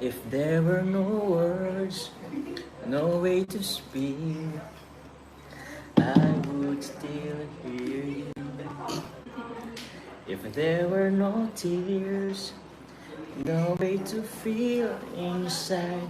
If there were no words, no way to speak, I would still hear you. If there were no tears, no way to feel inside,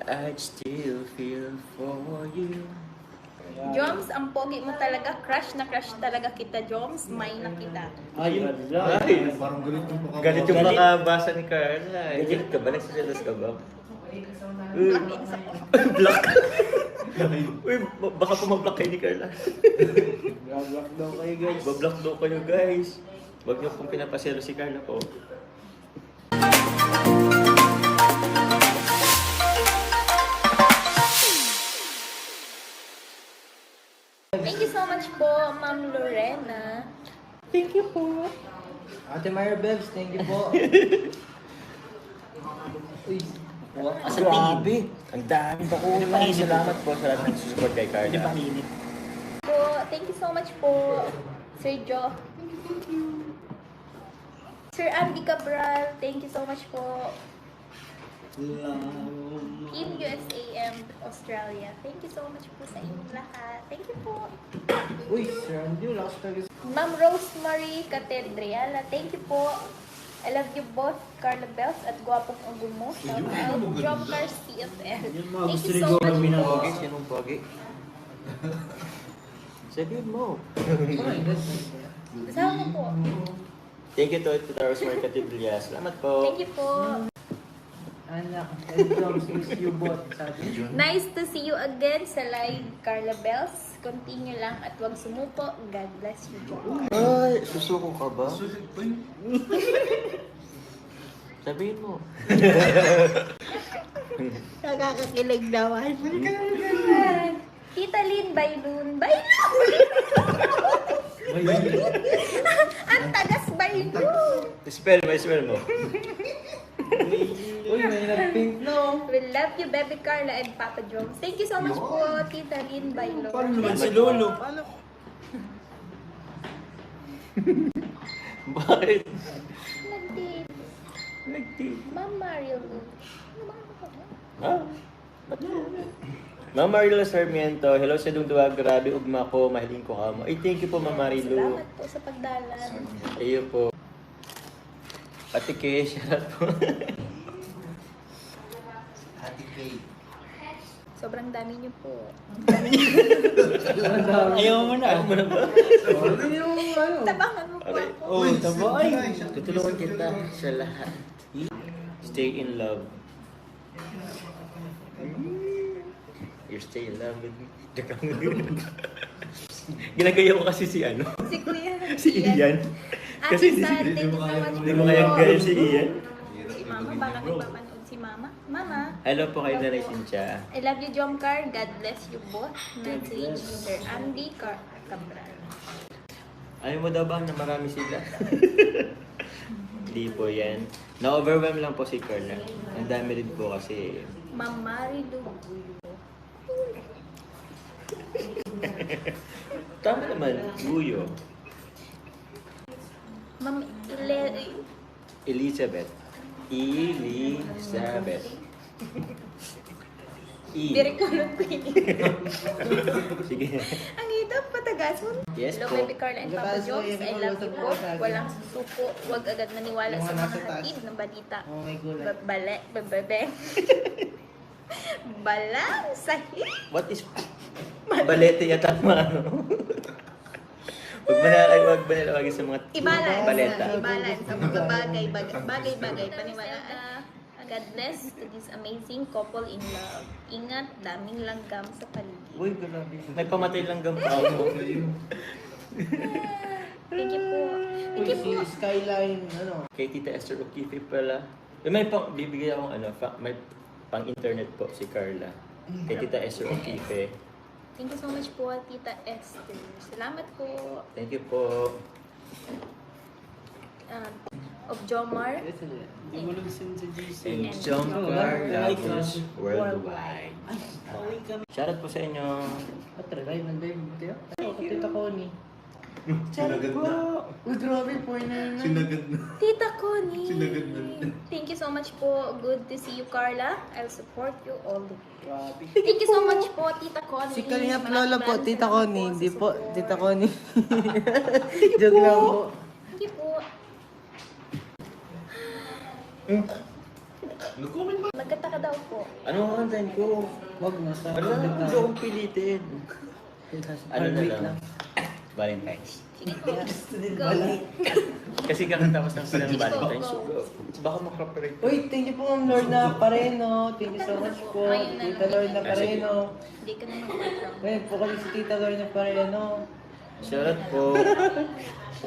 I'd still feel for you. Joms, ang pogi mo talaga. Crush na crush talaga kita, Joms. May na kita. Ay, Parang galit yung baka. galit yung makabasa ni Carla. Galit ka ba? Nagsasalas ka ba? Black sa Block. Uy, baka pumablock kayo ni Carla. Block daw kayo guys. Bablock daw kayo guys. Huwag niyo pong pinapaselo si Carla po. Thank you so much po, Ma'am Lorena. Thank you po. Ate Myra Bebs, thank you po. Uy, Asa grabe. Ang dami pa ko. Salamat po sa lahat ng support kay Carla. Po, thank you so much po, Sir Joe. Sir Andy Cabral, thank you so much po. Team USA and Australia, thank you so much po sa inyong lahat. Thank you po. uy, Sir Andy, wala ka talaga. Ma'am Rosemary Catedriala, thank you po. I love you both, Carla Bells at Guwapong Ogumo. Shout out, Jomcars TFL. Thank you so much po. Pogi, sinong pogi? Sabihin mo. Kasama po. Thank you to Rosemary Catibilla. Salamat po. Thank you po. Anak, and Joms, miss you both. Sabi. Nice to see you again sa live, Carla Bells. Continue lang at huwag sumuko. God bless you, Jom. Ay, susuko ka ba? Sabihin mo. Nakakakilig naman. Tita Lynn, Bailun. Bailun! Ang tagas Bailun! Spell mo. Uy, may nag-pink no. We love you, Baby Carla and Papa Jones. Thank you so much po, Tita Lynn, Bailun. Paano naman si Lolo? Paano? Bakit? Nag-date. Nag-date. Ma'am Mariel. Ha? Ma'am Marilu Sarmiento, hello sa dungduwa, grabe ugma ko, mahiling ko ka mo. Ay, thank you po, Ma'am Marilu. Salamat po sa pagdalan. Ayun po. Ate Kay, shoutout po. Ate Kay. Sobrang dami niyo po. Ayaw mo na. Ayaw mo na ba? Ano yung ano? Tabangan mo po Aray. ako. Oh, taba ay. Tutulungan kita sa lahat. Stay in love. You stay in love with me. Ginagaya ko kasi si ano? Si Kuya. Si Ian. Ate Kasi San, thank you so much hindi mo kaya gaya si Ian. Si Mama, baka nagpapanood si Mama. Mama, Hello po kay Nanay Cynthia. I love you, Jomcar. God bless you both. Message, Sir Andy Cabral. Ayaw mo daw ba na marami sila? Hindi po yan. Na-overwhelm lang po si Carla. Ang dami rin po kasi. Ma'am Mari Luguyo. Tama naman, Guyo. Ma'am Elizabeth. Elizabeth. Direk ko lang ko ini. Sige. Ang hitap patagason. Yes Hello, po. Baby Carla and Papa Jones. I love you both. Walang susuko. Huwag agad naniwala sa mga hatid ng balita. Oh my God. Bababeng. Balang sahih. What is... Balete yata mga ano? Huwag ba nalawagin sa mga Ibalance. baleta? Ibalance sa mga bagay-bagay. Paniwala. God bless to this amazing couple in love. Ingat, daming langgam sa paligid. Uy, grabe. May pamatay lang gampa ako. Thank you po. Uy, Thank you po. si Skyline, ano? Kay Tita Esther O'Keefe pala. May bibigyan akong ano, may pang-internet po si Carla. Kay Tita Esther O'Keefe. Thank you so much po, Tita Esther. Salamat po. Thank you po. Of Jomar. Ibulog sin sa GC. And John Carla Worldwide. Shoutout po sa inyo. At live and baby. Kaya, katita ko ni. Sinagad na. Uy, grabe po na. Sinagad na. Tita Connie. Sinagad na. Thank you so much po. Good to see you, Carla. I'll support you all the Grabe. Thank you so much po, Tita Connie. Si Kalingap Maraming Lola po, maraming Tita salamat Connie. sa Hindi po, support. Tita Connie. Joke lang po. Thank you po. Nag-comment ba? Magkanta ka daw po. Anong kakantahin ko? Wag na sa Wala, hindi akong pilitin. Ano na Wait lang? Valentine's. Sige po. Go. Kasi kakatapos ng palang Sige po, Valentine's. go. Baka makaparate. Uy, thank you po Ma'am Lorna Pareno. Thank you so much po. Tita Lorna Pareno. Hindi ka na mag-background. Ngayon po kasi si Tita Lorna Pareno. Shoutout po.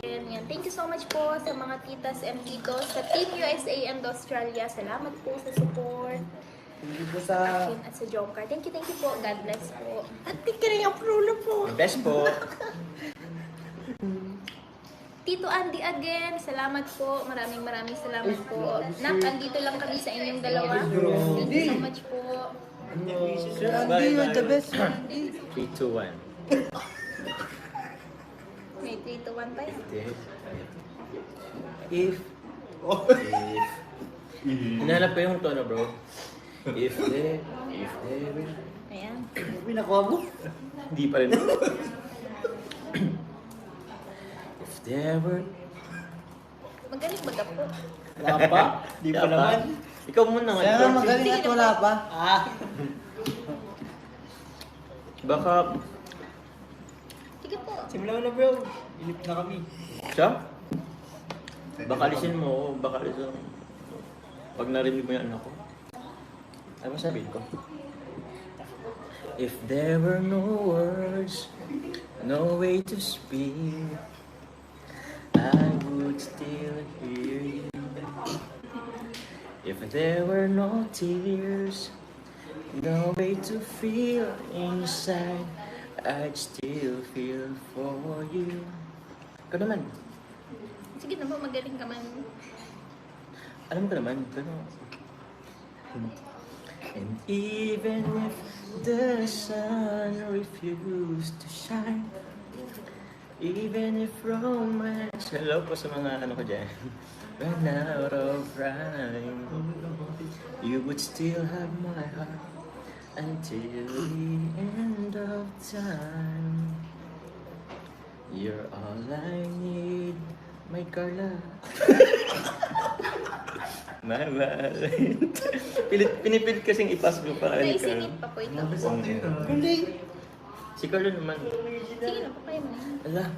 Yan. Thank you so much po sa mga titas and titos sa Team USA and Australia. Salamat po sa support. Thank you po sa... Akin at sa Jomcar. Thank you po. God bless po. At Kalingap Lola po. Best po. Tito Andy again, salamat po. Maraming salamat po. Nak, andito lang kami sa inyong dalawa. Thank you so much po. Sir Andy, you're the best. Andy. 3, 2, 1. May 3 to 1 pa yan. If. Hinahanap ko yung tono, bro. If there. Ayan. Pinakuha mo? Hindi pa rin. If there were. Magaling baga po. Wala pa? Di pa naman. Ikaw muna nga. Kaya nga magaling at wala pa. Baka. Sige po. Simula na bro. Ilip na kami. Siya? Baka alisin mo. Baka alisin mo. Pag narinig mo yung ano ko. Ano sabihin ko? If there were no words, no way to speak, I would still hear you. If there were no tears, no way to feel inside, I'd still feel for you. Ikaw naman. Sige na po, magaling ka man. Alam ko naman. Pero... And even if the sun refused to shine, even if romance... Hello po sa mga ano ko dyan. Ran out of rhyme, you would still have my heart until the end of time. You're all I need, my Carla. My Valentine. Pinipilit kasing ipasok yung pangalan ni Carla. Naisingit pa po ito. Hindi. Si Carla naman. Sige na po kayo na. Ala,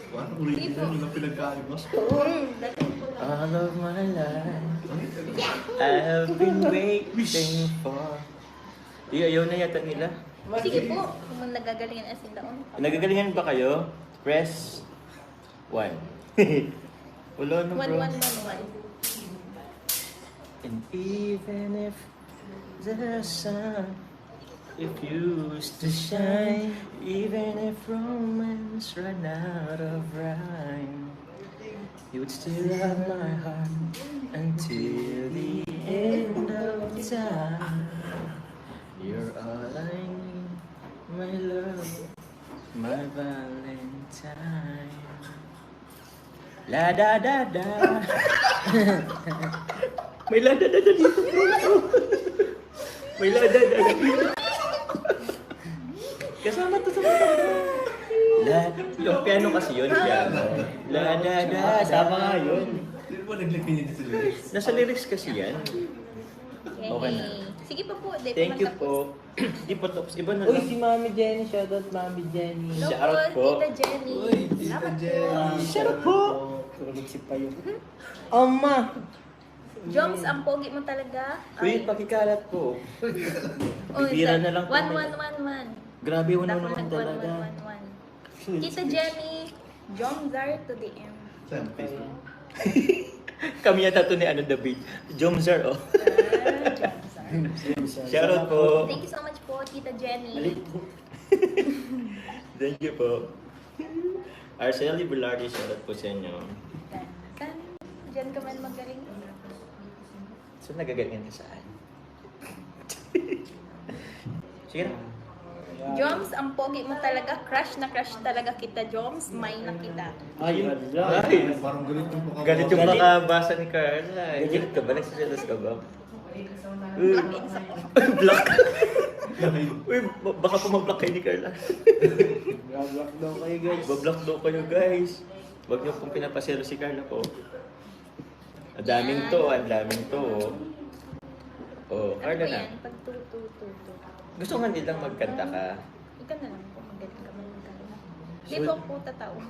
Parang original yung pinagkain mo. all of my life I've been waiting for. Ayaw na yata nila. Sige po, kung nagagalingan as in daon. Nagagalingan ba kayo? Press 1. Wala na bro. 1111. And even if the sun refused to shine, even if romance ran out of rhyme, you would still have my heart until the end of time. You're all I need, my love, my Valentine. La da da da. May la da da da dito. May la da da da dito. Kasama to sa mga. La, yung piano kasi yun, piano. La da da da. Kasama nga yun. Hindi mo naglagay niya sa lyrics. Nasa lyrics kasi yan. Yay. Okay na. Sige pa po, di Thank you pa man po. Di po tapos. Iba na Uy, lang. si Mami Jenny. Shoutout Mami Jenny. tapos. Shout out po. Tita Jenny. Uy, Tita Salamat po. Jenny. Shout out po. Tulog si Payo. Ama. Joms, ang pogi mo talaga. Uy, pakikalat po. Oh, bibira na lang po. 1111. Grabe, Dapat wala naman talaga. 1111. Tita Jenny, Jomzar to the M. Saan? Facebook? Kami yata to ni ano, David. Jomzar, oh. Shoutout po. Thank you so much po, Tita Jenny. Thank you po. Arceli Velarde, shoutout po sa inyo. Tan, Diyan ka man magaling. So, nagagalingan ka saan? Sige na. Joms, ang pogi mo talaga. Crush na crush talaga kita, Joms. May na kita. Ay, ala. Ay, Parang galit yung pakababa. galit yung makabasa ni Carla. Galit ka ba? Nagsiselos ka ba? Black in sa Block. Uy, baka pumablock kayo ni Carla. Gablock daw kayo guys. Bablock daw kayo guys. Huwag niyo pong pinapaselo si Carla po. Ang daming to, ang daming to. Oh, Ano Carla ba na. yan? Pag tutu. Gusto nga nilang magkanta ka. Ikaw na lang kung magaling ka magkano. Dito ako tatawa.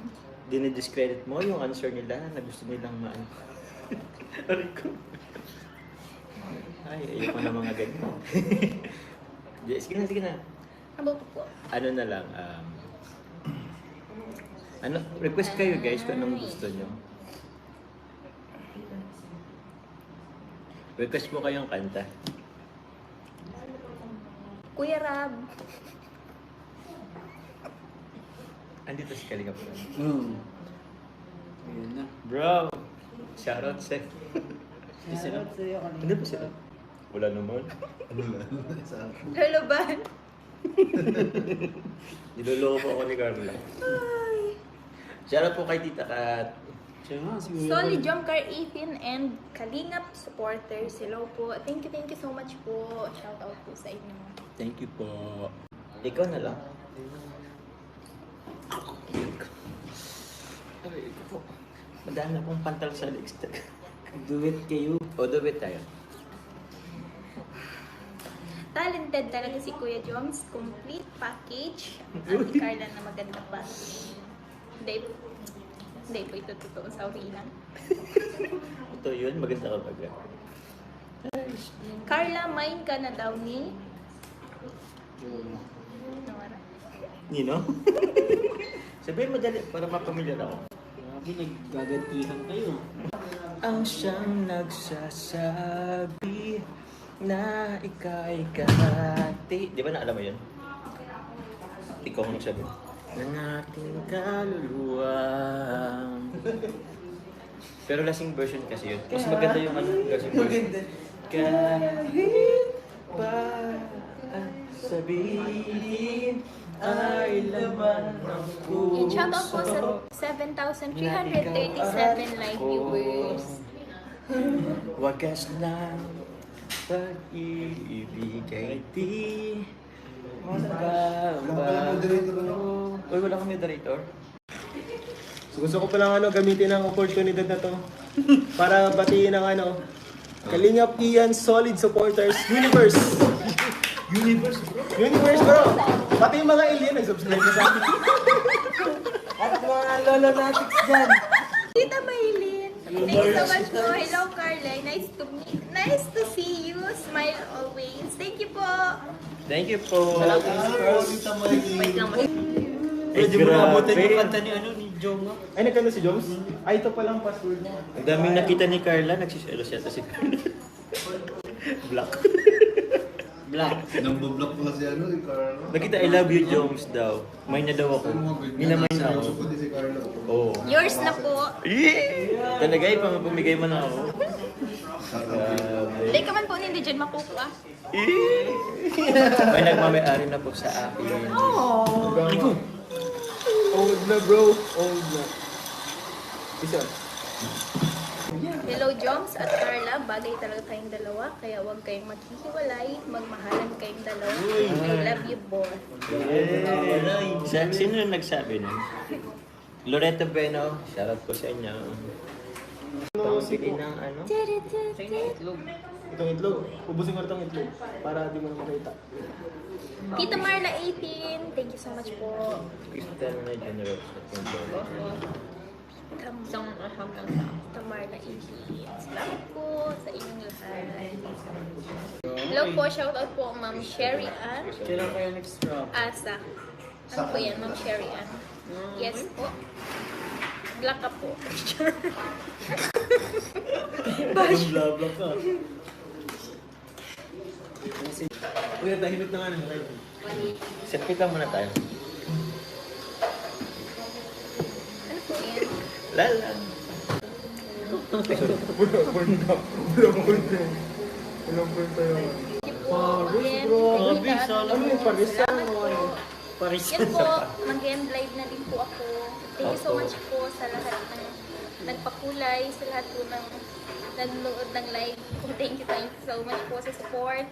Dinidiscredit mo yung answer nila na gusto nilang maan. Aray ko. Ay, ayoko na mga ganyan. Di, sige na. Ano po? Ano na lang, request kayo guys kung anong gusto nyo. Request mo kayong kanta. Kuya Rab. Andito si Kalinga po. Ayun na. Bro, shoutout sa... Shoutout sa'yo kanina. Hindi pa sila? Wala naman. Lalaban. Niloloko po ako ni Carla. Shoutout po kay Tita Kat. Siya nga, siguro. Solid Jump Car 18 and Kalingap supporters. Hello po. Thank you so much po. Shout out po sa inyo. Thank you po. Ikaw na lang. Aray ko po. Madami na pong pantal sa legs. Duet kayo. O, duwit tayo. Talented talaga si Kuya Joms. Complete package. At si Carla na maganda pa. Hindi po ito totoo. Sorry lang. Ito yun, maganda ka baga. Carla, main ka na daw ni... Nawara. Nino? Sabihin mo dali para mapamilyar ako. Grabe, naggagantihan kayo. Ang siyang nagsasabi na ika'y kahati. Di ba na alam mo yun? Ikaw ang nagsabi. Ng ating kaluluwa. Pero lasing version kasi yun. Mas maganda yung lasing version. Kahit pa ang sabihin ay laman ng puso. And shout out po sa 7,337 live viewers. Wagas ng pag-ibig ay di magbabago. Uy, wala kang moderator? So gusto ko palang gamitin ang oportunidad na to para batiin ang Kalingap Ian Solid Supporters Universe. Universe bro. Pati yung mga alien nag-subscribe na sa akin. At mga lolo natics dyan. Tita Maylin. Thank you so much po. Hello, Carla. Nice to see you. Smile always. Thank you po. Thank you po. Wait lang. Ay, Pwede mo naabutin yung grabe. kanta ni Jonga. Ay, nagkano si Jones? Ay, ito palang password niya. Ang daming nakita ni Carla, nagsiselos yata si Carla. Black. Black. Nambablock mo kasi si Carlo. Nakita, I love you, Jones daw. May na daw ako. Minamay na ako. Pwede si Carlo. Oo. Yours na po. Talaga, pamamigay mo na ako. Hindi ka man po hindi dyan makukuha. May nagmamayari na po sa akin. Ikaw. Old na bro. Old na. Isa. Hello, Joms at Carla. Bagay talaga kayong dalawa. Kaya huwag kayong maghihiwalay. Magmahalan kayong dalawa. I love you both. Sino yung nagsabi nun? Loreto Bueno, shoutout po sa inyo. Pambili ng ano? Itong itlog. Ubusin ko na itong itlog. Para di mo na makita. Tita Marla 18. Thank you so much po. Cristiano na General sa Tindolo. Tita Marla 18. Salamat po sa inyong lahat. Hello po. Shoutout po Ma'am Sherry Ann. Kailan kayo next drop? Asa. Ano po yan, Ma'am Sherry Ann? Yes po. Black ka po. Blah ka. Kuya, tahimik na nga ng live. Selfie lang muna tayo. Ano po yan? Lala. Ilang point tayo. Thank you po. Again, bro. thank you, Ano yung paris? Salamat po. Paris Yan po, sa mag-end live na din po ako. Thank you so Opo. much po sa lahat ng nagpakulay, sa lahat po ng nanonood ng live. Thank you so much po sa support.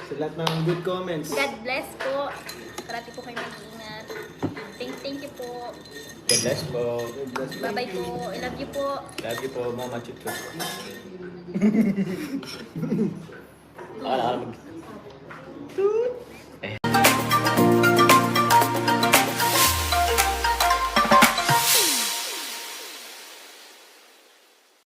Sa lahat ng good comments. God bless po. Parati po kayo mag-ingat. Thank you po. God bless po. Bye-bye po. I love you po. Love you po, Mama Chucho. Akala ka mag...